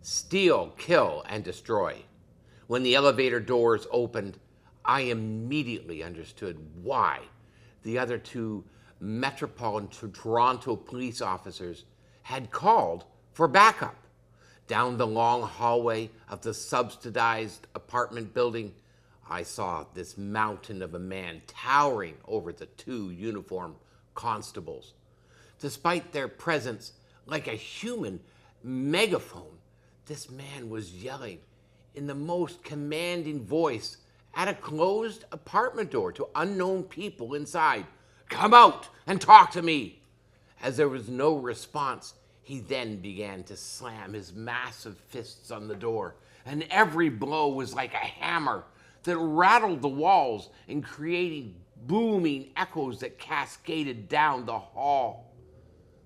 Steal, kill, and destroy. When the elevator doors opened, I immediately understood why the other two Metropolitan Toronto police officers had called for backup. Down the long hallway of the subsidized apartment building, I saw this mountain of a man towering over the two uniformed constables. Despite their presence like a human megaphone, this man was yelling in the most commanding voice at a closed apartment door to unknown people inside. "Come out and talk to me." As there was no response, he then began to slam his massive fists on the door, and every blow was like a hammer that rattled the walls and created booming echoes that cascaded down the hall.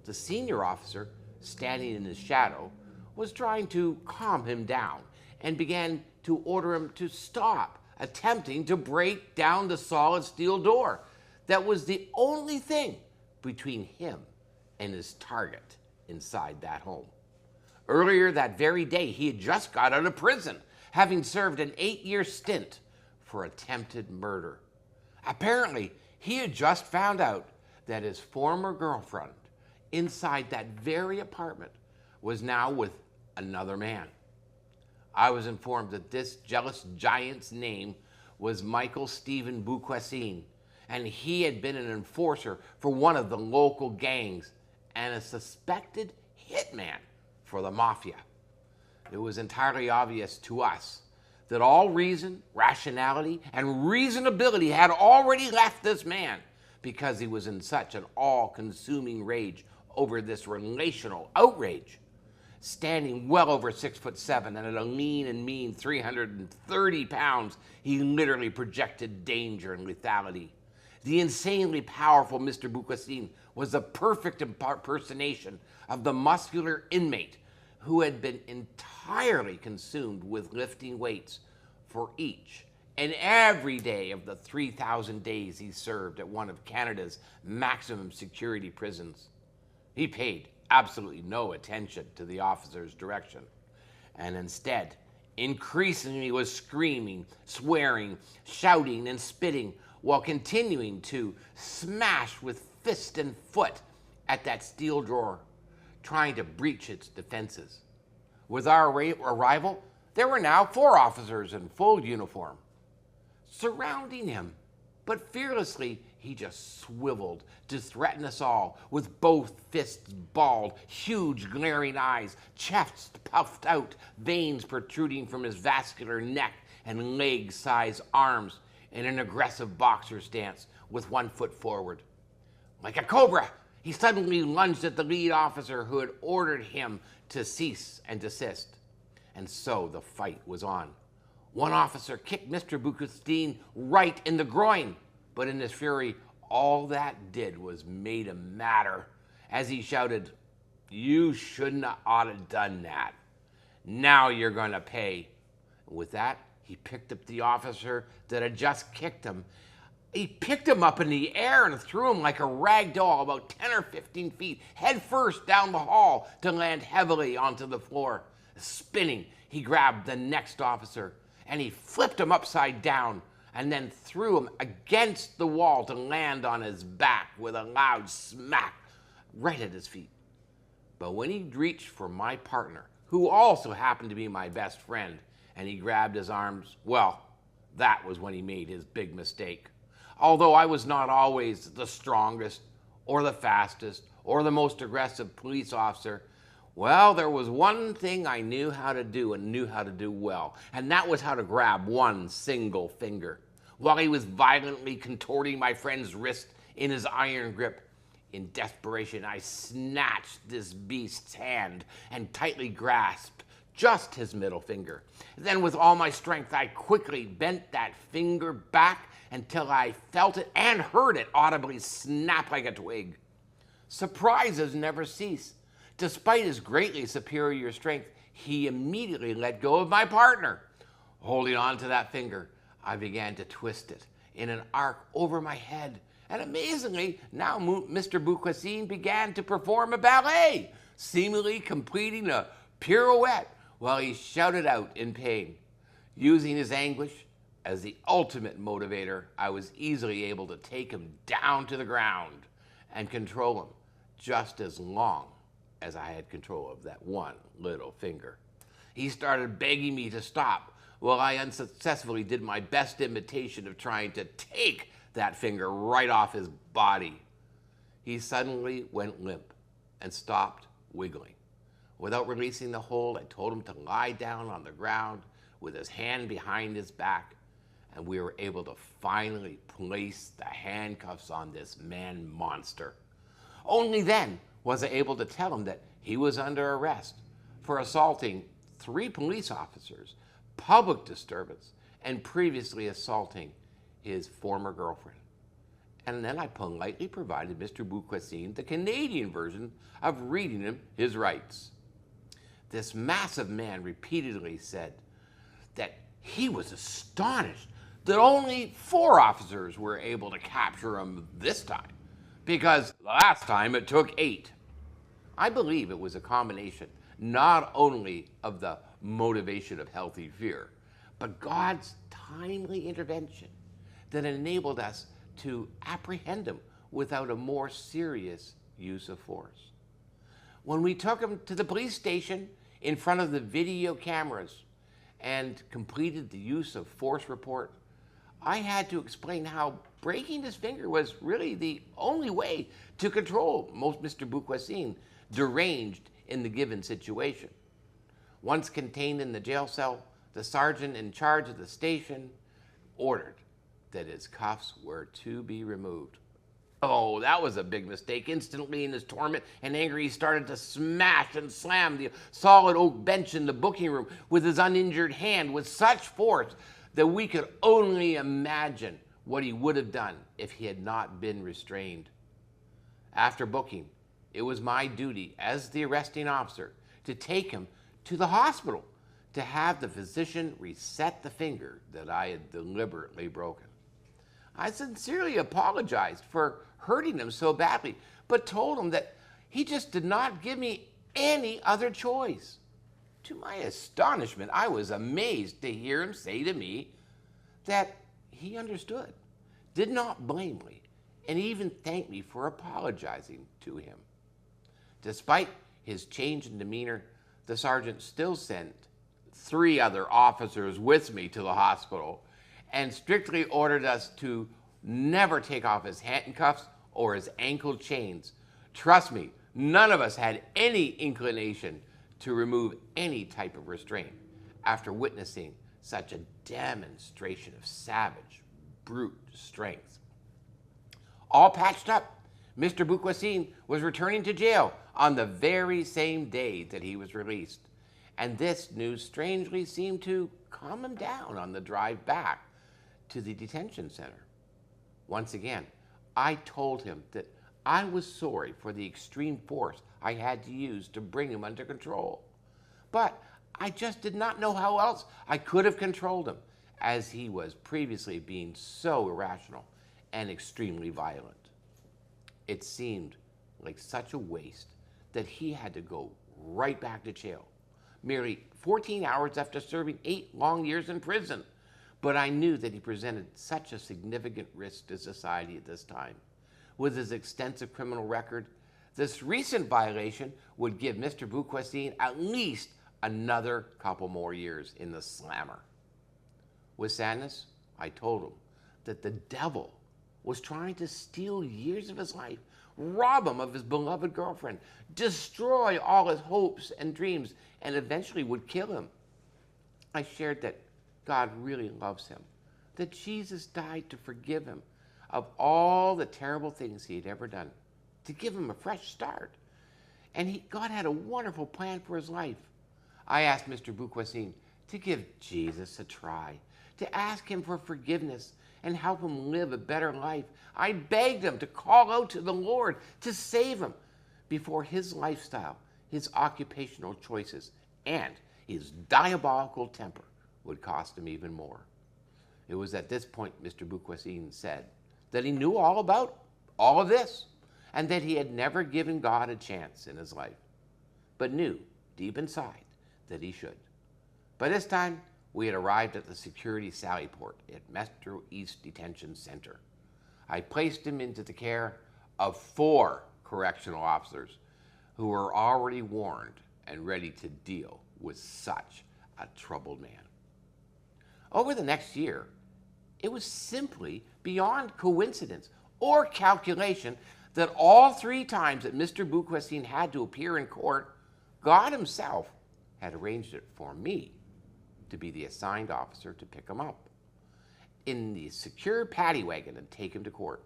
The senior officer, standing in his shadow, was trying to calm him down and began to order him to stop attempting to break down the solid steel door that was the only thing between him and his target inside that home. Earlier that very day, he had just got out of prison, having served an 8-year stint for attempted murder. Apparently, he had just found out that his former girlfriend inside that very apartment was now with another man. I was informed that this jealous giant's name was Michael Stephen Beauquesne, and he had been an enforcer for one of the local gangs and a suspected hitman for the mafia. It was entirely obvious to us that all reason, rationality, and reasonability had already left this man because he was in such an all-consuming rage over this relational outrage. Standing well over 6'7" and at a lean and mean 330 pounds, he literally projected danger and lethality. The insanely powerful Mr. Beauquesne was a perfect impersonation of the muscular inmate who had been entirely consumed with lifting weights for each and every day of the 3,000 days he served at one of Canada's maximum security prisons. He paid absolutely no attention to the officer's direction, and instead increasingly was screaming, swearing, shouting, and spitting while continuing to smash with fist and foot at that steel drawer, trying to breach its defenses. With our arrival, there were now 4 officers in full uniform surrounding him, but fearlessly he just swiveled to threaten us all with both fists balled, huge glaring eyes, chest puffed out, veins protruding from his vascular neck, and leg-sized arms in an aggressive boxer stance with one foot forward. Like a cobra, he suddenly lunged at the lead officer who had ordered him to cease and desist. And so the fight was on. One officer kicked Mr. Beauquesne right in the groin, but in his fury, all that did was made him madder as he shouted, "You shouldn't have ought to done that. Now you're going to pay." And with that, he picked up the officer that had just kicked him. He picked him up in the air and threw him like a rag doll about 10 or 15 feet, head first down the hall to land heavily onto the floor. Spinning, he grabbed the next officer and he flipped him upside down and then threw him against the wall to land on his back with a loud smack right at his feet. But when he reached for my partner, who also happened to be my best friend, and he grabbed his arms, well, that was when he made his big mistake. Although I was not always the strongest or the fastest or the most aggressive police officer, well, there was one thing I knew how to do and knew how to do well, and that was how to grab one single finger. While he was violently contorting my friend's wrist in his iron grip, in desperation, I snatched this beast's hand and tightly grasped just his middle finger. Then with all my strength, I quickly bent that finger back until I felt it and heard it audibly snap like a twig. Surprises never cease. Despite his greatly superior strength, he immediately let go of my partner. Holding on to that finger, I began to twist it in an arc over my head. And amazingly, now Mr. Beauquesne began to perform a ballet, seemingly completing a pirouette while he shouted out in pain. Using his anguish as the ultimate motivator, I was easily able to take him down to the ground and control him just as long as I had control of that one little finger. He started begging me to stop while I unsuccessfully did my best imitation of trying to take that finger right off his body. He suddenly went limp and stopped wiggling. Without releasing the hold, I told him to lie down on the ground with his hand behind his back, and we were able to finally place the handcuffs on this man monster. Only then was I able to tell him that he was under arrest for assaulting 3 police officers, public disturbance, and previously assaulting his former girlfriend. And then I politely provided Mr. Beauquesne the Canadian version of reading him his rights. This massive man repeatedly said that he was astonished that only 4 officers were able to capture him this time, because last time it took 8. I believe it was a combination not only of the motivation of healthy fear, but God's timely intervention that enabled us to apprehend him without a more serious use of force. When we took him to the police station in front of the video cameras and completed the use of force report, I had to explain how breaking his finger was really the only way to control Mr. Beauquesne, deranged in the given situation. Once contained in the jail cell, the sergeant in charge of the station ordered that his cuffs were to be removed. Oh, that was a big mistake. Instantly, in his torment and anger, he started to smash and slam the solid oak bench in the booking room with his uninjured hand with such force that we could only imagine what he would have done if he had not been restrained. After booking, it was my duty as the arresting officer to take him to the hospital to have the physician reset the finger that I had deliberately broken. I sincerely apologized for hurting him so badly, but told him that he just did not give me any other choice. To my astonishment, I was amazed to hear him say to me that he understood, did not blame me, and even thanked me for apologizing to him. Despite his change in demeanor, the sergeant still sent 3 other officers with me to the hospital and strictly ordered us to never take off his handcuffs or his ankle chains. Trust me, none of us had any inclination to remove any type of restraint after witnessing such a demonstration of savage, brute strength. All patched up, Mr. Beauquesne was returning to jail on the very same day that he was released, and this news strangely seemed to calm him down on the drive back to the detention center. Once again, I told him that I was sorry for the extreme force I had to use to bring him under control, but I just did not know how else I could have controlled him, as he was previously being so irrational and extremely violent. It seemed like such a waste that he had to go right back to jail, merely 14 hours after serving 8 long years in prison. But I knew that he presented such a significant risk to society at this time. With his extensive criminal record, this recent violation would give Mr. Beauquesne at least another couple more years in the slammer. With sadness, I told him that the devil was trying to steal years of his life, rob him of his beloved girlfriend, destroy all his hopes and dreams, and eventually would kill him. I shared that God really loves him, that Jesus died to forgive him of all the terrible things he had ever done, to give him a fresh start. And God had a wonderful plan for his life. I asked Mr. Beauquesne to give Jesus a try, to ask him for forgiveness and help him live a better life. I begged him to call out to the Lord to save him before his lifestyle, his occupational choices, and his diabolical temper would cost him even more. It was at this point Mr. Beauquesne said that he knew all about all of this and that he had never given God a chance in his life, but knew deep inside that he should. By this time, we had arrived at the security sally port at Metro East Detention Center. I placed him into the care of 4 correctional officers who were already warned and ready to deal with such a troubled man. Over the next year, it was simply beyond coincidence or calculation that all 3 times that Mr. Beauquesne had to appear in court, God himself had arranged it for me to be the assigned officer to pick him up in the secure paddy wagon and take him to court.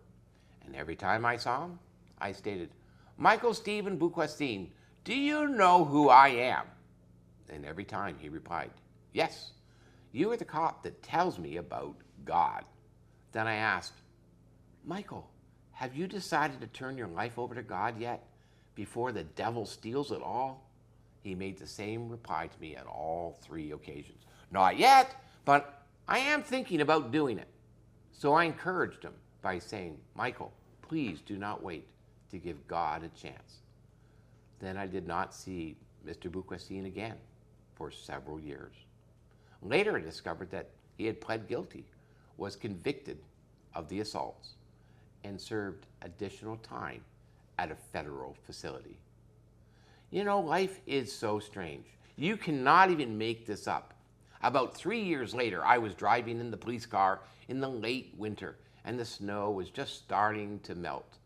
And every time I saw him, I stated, "Michael Stephen Beauquesne, do you know who I am?" And every time he replied, "Yes, you are the cop that tells me about God." Then I asked, "Michael, have you decided to turn your life over to God yet before the devil steals it all?" He made the same reply to me at all 3 occasions. "Not yet, but I am thinking about doing it." So I encouraged him by saying, "Michael, please do not wait to give God a chance." Then I did not see Mr. Beauquesne again for several years. Later I discovered that he had pled guilty, was convicted of the assaults, and served additional time at a federal facility. You know, life is so strange. You cannot even make this up. About 3 years later, I was driving in the police car in the late winter, and the snow was just starting to melt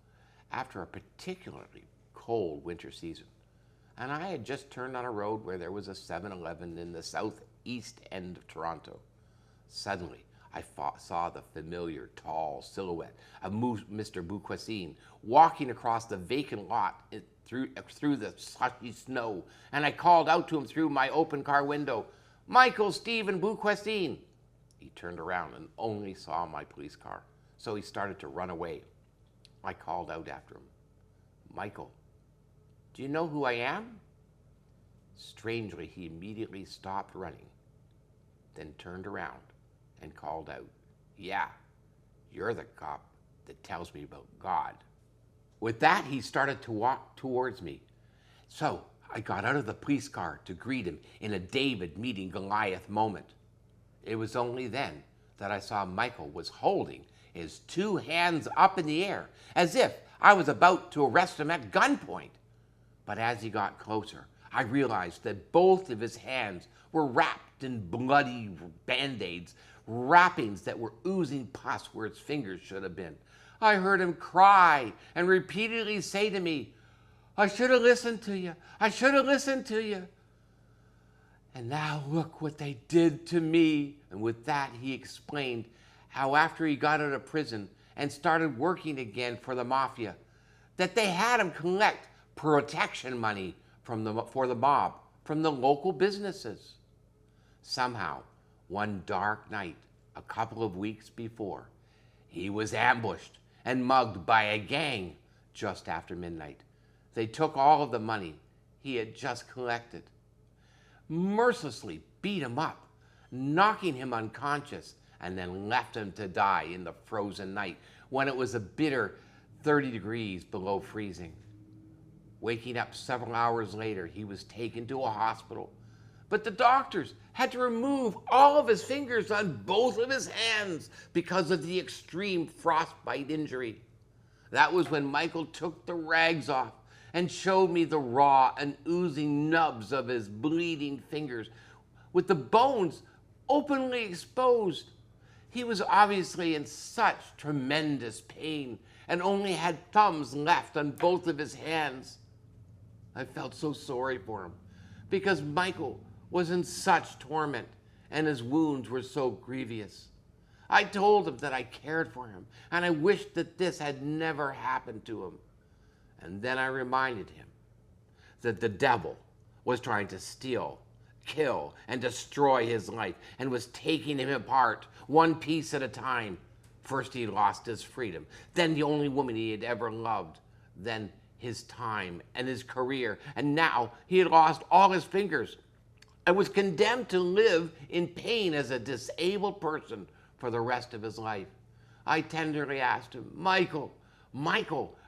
after a particularly cold winter season. And I had just turned on a road where there was a 7-Eleven in the southeast end of Toronto. Suddenly, I saw the familiar tall silhouette of Mr. Beauquesne walking across the vacant lot through the slushy snow, and I called out to him through my open car window, "Michael Stephen Beauquesne." He turned around and only saw my police car, so he started to run away. I called out after him, "Michael, do you know who I am?" Strangely, he immediately stopped running, then turned around and called out, "Yeah, you're the cop that tells me about God." With that, he started to walk towards me. So I got out of the police car to greet him in a David meeting Goliath moment. It was only then that I saw Michael was holding his 2 hands up in the air as if I was about to arrest him at gunpoint. But as he got closer, I realized that both of his hands were wrapped in bloody band-aids, wrappings that were oozing pus where his fingers should have been. I heard him cry and repeatedly say to me, "I should have listened to you. I should have listened to you." And now look what they did to me. And with that, he explained how after he got out of prison and started working again for the mafia, that they had him collect protection money for the mob from the local businesses. Somehow, one dark night, a couple of weeks before, he was ambushed and mugged by a gang just after midnight. They took all of the money he had just collected, mercilessly beat him up, knocking him unconscious, and then left him to die in the frozen night when it was a bitter 30 degrees below freezing. Waking up several hours later, he was taken to a hospital, but the doctors had to remove all of his fingers on both of his hands because of the extreme frostbite injury. That was when Michael took the rags off and showed me the raw and oozing nubs of his bleeding fingers with the bones openly exposed. He was obviously in such tremendous pain and only had thumbs left on both of his hands. I felt so sorry for him because Michael was in such torment and his wounds were so grievous. I told him that I cared for him and I wished that this had never happened to him. And then I reminded him that the devil was trying to steal, kill, and destroy his life and was taking him apart one piece at a time. First he lost his freedom, then the only woman he had ever loved, then his time and his career, and now he had lost all his fingers and was condemned to live in pain as a disabled person for the rest of his life. I tenderly asked him, Michael,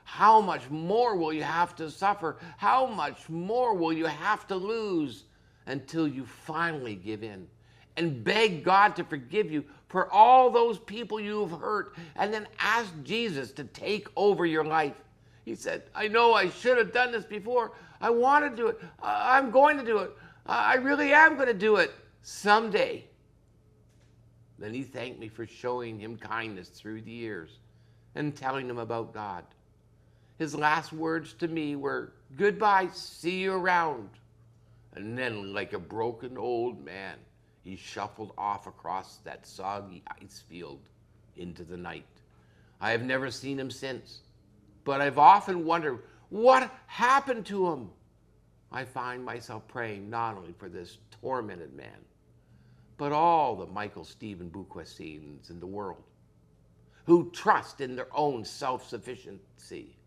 how much more will you have to suffer? How much more will you have to lose? until you finally give in and beg God to forgive you for all those people you have hurt, and then ask Jesus to take over your life. He said, I know I should have done this before. I want to do it. I'm going to do it. I really am going to do it someday. Then he thanked me for showing him kindness through the years and telling him about God. His last words to me were, goodbye, see you around. And then, like a broken old man, he shuffled off across that soggy ice field into the night. I have never seen him since, but I've often wondered what happened to him. I find myself praying not only for this tormented man, but all the Michael Stephen Boukwassines in the world who trust in their own self-sufficiency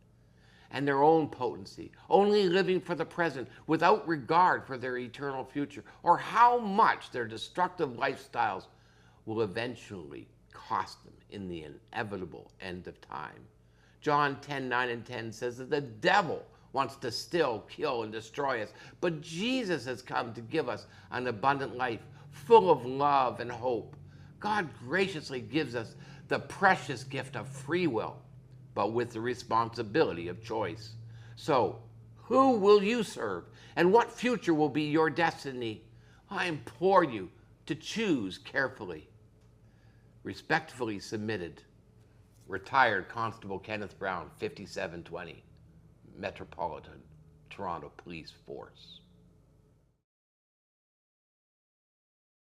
and their own potency, only living for the present without regard for their eternal future, or how much their destructive lifestyles will eventually cost them in the inevitable end of time. John 10:9 and 10 says that the devil wants to still kill and destroy us, but Jesus has come to give us an abundant life full of love and hope. God graciously gives us the precious gift of free will, but with the responsibility of choice. So, who will you serve, and what future will be your destiny? I implore you to choose carefully. Respectfully submitted, Retired Constable Kenneth Brown, 5720, Metropolitan Toronto Police Force.